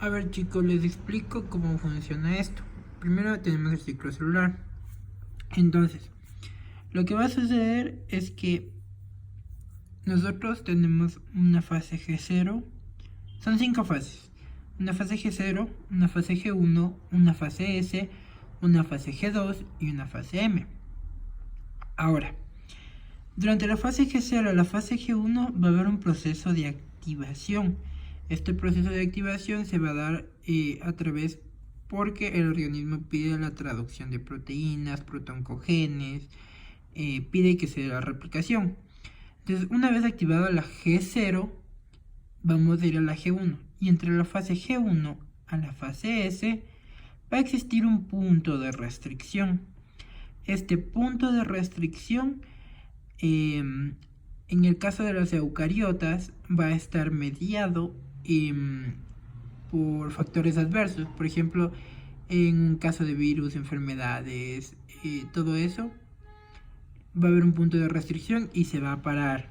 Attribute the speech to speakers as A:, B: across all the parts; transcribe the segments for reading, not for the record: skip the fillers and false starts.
A: A ver chicos, les explico cómo funciona esto. Primero tenemos el ciclo celular. Entonces, lo que va a suceder es que nosotros tenemos una fase G0. Son 5 fases. Una fase G0, una fase G1, una fase S, una fase G2 y una fase M. Ahora, durante la fase G0 a la fase G1 va a haber un proceso de activación. Este proceso de activación se va a dar a través porque el organismo pide la traducción de proteínas, protoncogenes, pide que se dé la replicación. Entonces, una vez activada la G0, vamos a ir a la G1. Y entre la fase G1 a la fase S va a existir un punto de restricción. Este punto de restricción, en el caso de las eucariotas, va a estar mediado por factores adversos. Por ejemplo, en un caso de virus, enfermedades, todo eso, va a haber un punto de restricción y se va a parar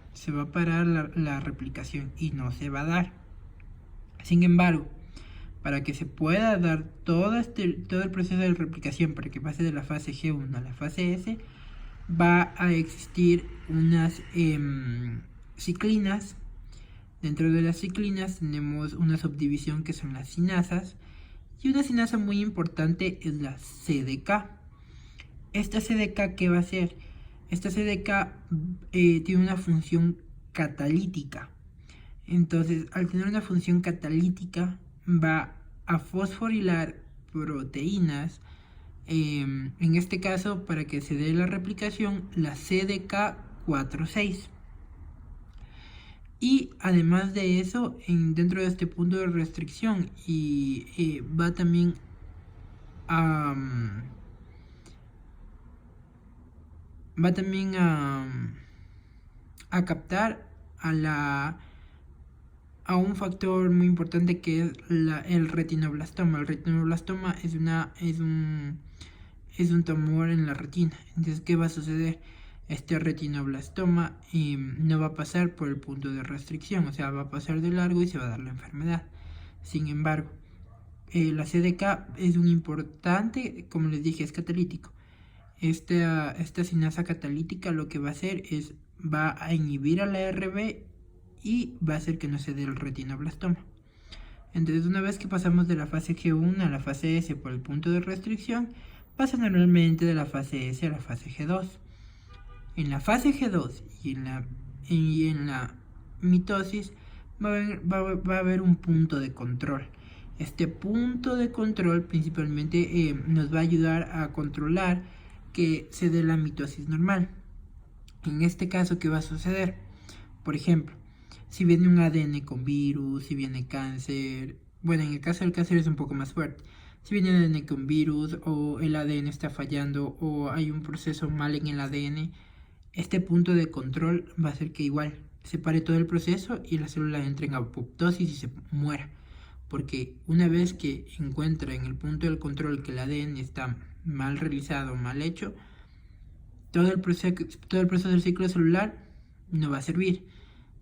A: la replicación y no se va a dar. Sin embargo, para que se pueda dar todo el proceso de replicación, para que pase de la fase G1 a la fase S, va a existir unas ciclinas. Dentro de las ciclinas tenemos una subdivisión que son las cinasas, y una cinasa muy importante es la CDK. Esta CDK, ¿qué va a hacer? Esta CDK tiene una función catalítica. Entonces, al tener una función catalítica, va a fosforilar proteínas. En este caso, para que se dé la replicación, la CDK4/6. Y además de eso, dentro de este punto de restricción, va también a captar a un factor muy importante que es el retinoblastoma. El retinoblastoma es un tumor en la retina. Entonces, ¿qué va a suceder? Este retinoblastoma no va a pasar por el punto de restricción, o sea, va a pasar de largo y se va a dar la enfermedad. Sin embargo, la CDK es un importante, como les dije, es catalítico. Esta cinasa catalítica lo que va a hacer es, va a inhibir a la RB y va a hacer que no se dé el retinoblastoma. Entonces, una vez que pasamos de la fase G1 a la fase S por el punto de restricción, pasa normalmente de la fase S a la fase G2. En la fase G2 y en la mitosis va a haber un punto de control. Este punto de control principalmente nos va a ayudar a controlar que se dé la mitosis normal. En este caso, ¿qué va a suceder? Por ejemplo, si viene un ADN con virus, si viene cáncer, bueno, en el caso del cáncer es un poco más fuerte. Si viene un ADN con virus, o el ADN está fallando, o hay un proceso mal en el ADN, este punto de control va a hacer que igual se pare todo el proceso y la célula entre en apoptosis y se muera. Porque una vez que encuentra en el punto del control que el ADN está mal realizado, mal hecho, todo el proceso del ciclo celular no va a servir.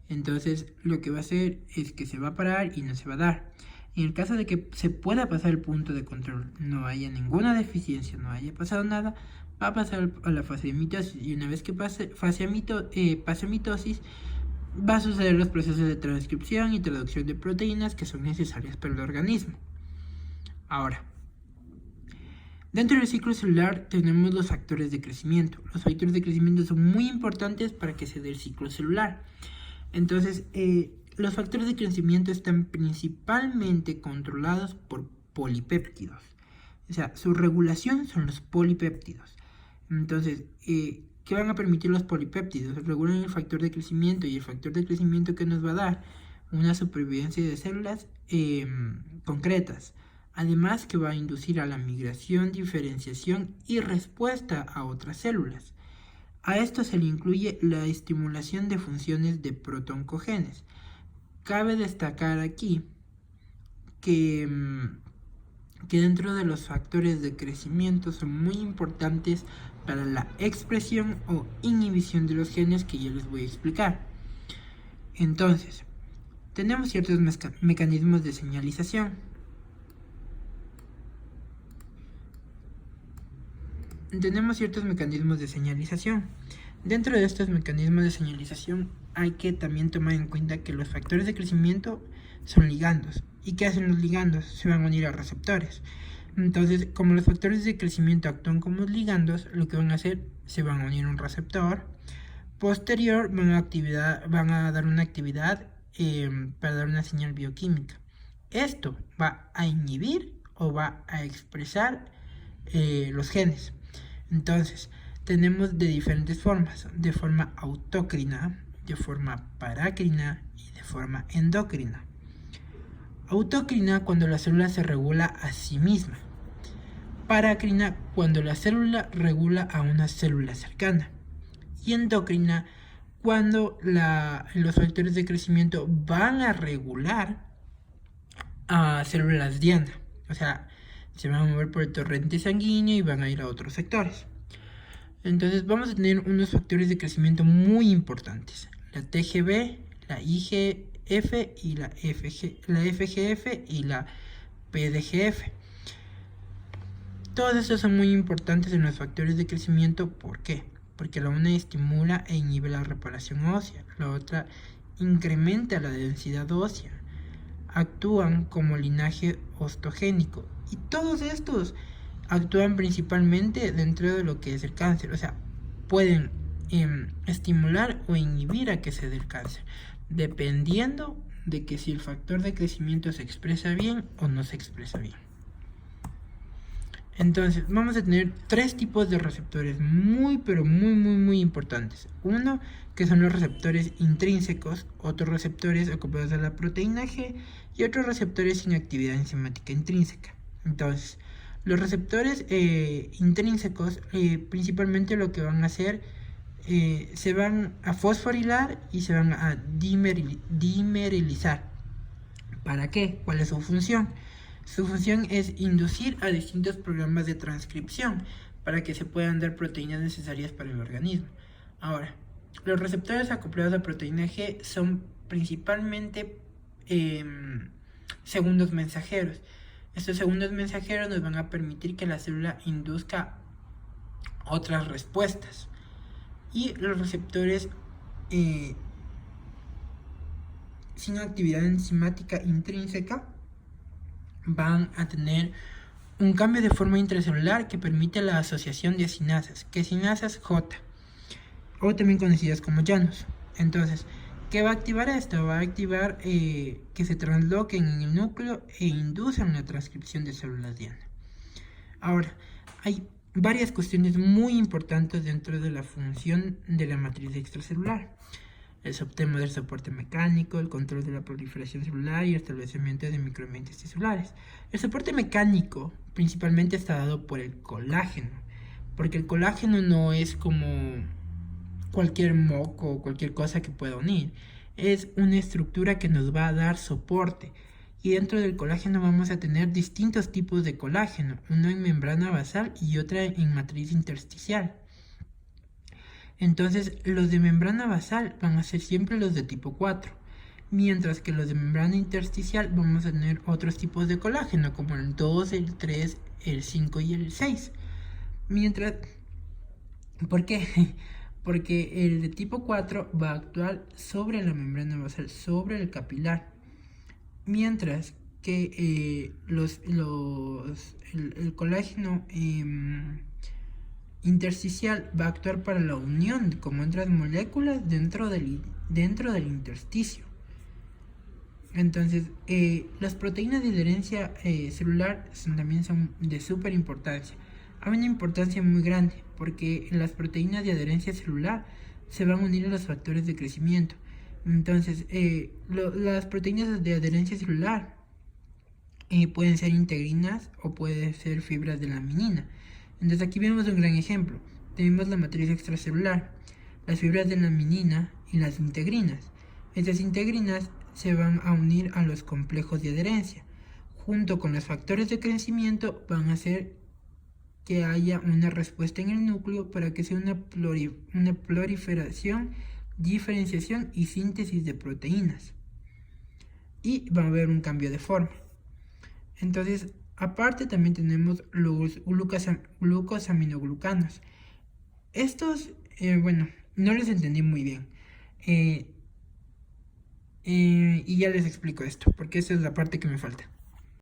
A: Entonces, lo que va a hacer es que se va a parar y no se va a dar. En el caso de que se pueda pasar el punto de control, no haya ninguna deficiencia, no haya pasado nada, va a pasar a la fase de mitosis. Y una vez que pase mitosis, va a suceder los procesos de transcripción y traducción de proteínas que son necesarias para el organismo. Ahora, dentro del ciclo celular tenemos los factores de crecimiento. Los factores de crecimiento son muy importantes para que se dé el ciclo celular. Entonces, los factores de crecimiento están principalmente controlados por polipéptidos. O sea, su regulación son los polipéptidos. Entonces, ¿qué van a permitir los polipéptidos? Regulan el factor de crecimiento, y el factor de crecimiento que nos va a dar una supervivencia de células concretas. Además, que va a inducir a la migración, diferenciación y respuesta a otras células. A esto se le incluye la estimulación de funciones de protoncogenes. Cabe destacar aquí que dentro de los factores de crecimiento son muy importantes para la expresión o inhibición de los genes, que yo les voy a explicar. Entonces, tenemos ciertos mecanismos de señalización. tenemos ciertos mecanismos de señalización. Dentro de estos mecanismos de señalización hay que también tomar en cuenta que los factores de crecimiento son ligandos. ¿Y qué hacen los ligandos? Se van a unir a receptores. Entonces, como los factores de crecimiento actúan como ligandos, lo que van a hacer, se van a unir a un receptor. Posterior van a dar una actividad para dar una señal bioquímica. Esto va a inhibir o va a expresar los genes. Entonces, tenemos de diferentes formas, de forma autócrina, de forma parácrina y de forma endócrina. Autócrina cuando la célula se regula a sí misma. Parácrina cuando la célula regula a una célula cercana. Y endocrina cuando los factores de crecimiento van a regular a células diana. O sea, se van a mover por el torrente sanguíneo y van a ir a otros sectores. Entonces vamos a tener unos factores de crecimiento muy importantes. La TGB, la IGF y la FGF y la PDGF. Todos estos son muy importantes en los factores de crecimiento. ¿Por qué? Porque la una estimula e inhibe la reparación ósea, la otra incrementa la densidad ósea, actúan como linaje ostogénico y todos estos actúan principalmente dentro de lo que es el cáncer, o sea, pueden estimular o inhibir a que se dé el cáncer, dependiendo de que si el factor de crecimiento se expresa bien o no se expresa bien. Entonces, vamos a tener tres tipos de receptores muy importantes. Uno, que son los receptores intrínsecos, otros receptores acoplados a la proteína G y otros receptores sin actividad enzimática intrínseca. Entonces, los receptores intrínsecos principalmente lo que van a hacer, se van a fosforilar y se van a dimerilizar. ¿Para qué? ¿Cuál es su función? Su función es inducir a distintos programas de transcripción para que se puedan dar proteínas necesarias para el organismo. Ahora, los receptores acoplados a proteína G son principalmente segundos mensajeros. Estos segundos mensajeros nos van a permitir que la célula induzca otras respuestas. Y los receptores sin actividad enzimática intrínseca van a tener un cambio de forma intracelular que permite la asociación de sinasas, que sinasas J, o también conocidas como llanos. Entonces, ¿qué va a activar esto? Va a activar que se transloquen en el núcleo e induzcan la transcripción de células diana. Ahora, hay varias cuestiones muy importantes dentro de la función de la matriz extracelular. El sistema del soporte mecánico, el control de la proliferación celular y el establecimiento de microambientes tisulares. El soporte mecánico principalmente está dado por el colágeno, porque el colágeno no es como cualquier moco o cualquier cosa que pueda unir. Es una estructura que nos va a dar soporte. Y dentro del colágeno vamos a tener distintos tipos de colágeno, uno en membrana basal y otra en matriz intersticial. Entonces, los de membrana basal van a ser siempre los de tipo 4, mientras que los de membrana intersticial vamos a tener otros tipos de colágeno, como el 2, el 3, el 5 y el 6. ¿Por qué? Porque el de tipo 4 va a actuar sobre la membrana basal, sobre el capilar, mientras que el colágeno intersticial va a actuar para la unión como otras moléculas dentro del intersticio. Entonces, las proteínas de adherencia celular también son de súper importancia. Hay una importancia muy grande porque las proteínas de adherencia celular se van a unir a los factores de crecimiento. Entonces, las proteínas de adherencia celular pueden ser integrinas o pueden ser fibras de laminina. Entonces aquí vemos un gran ejemplo. Tenemos la matriz extracelular, las fibras de laminina y las integrinas. Estas integrinas se van a unir a los complejos de adherencia. Junto con los factores de crecimiento van a hacer que haya una respuesta en el núcleo para que sea una proliferación, diferenciación y síntesis de proteínas. Y va a haber un cambio de forma. Entonces, Aparte también tenemos los glucosaminoglucanos. Estos, bueno, no les entendí muy bien. Y ya les explico esto, porque esa es la parte que me falta.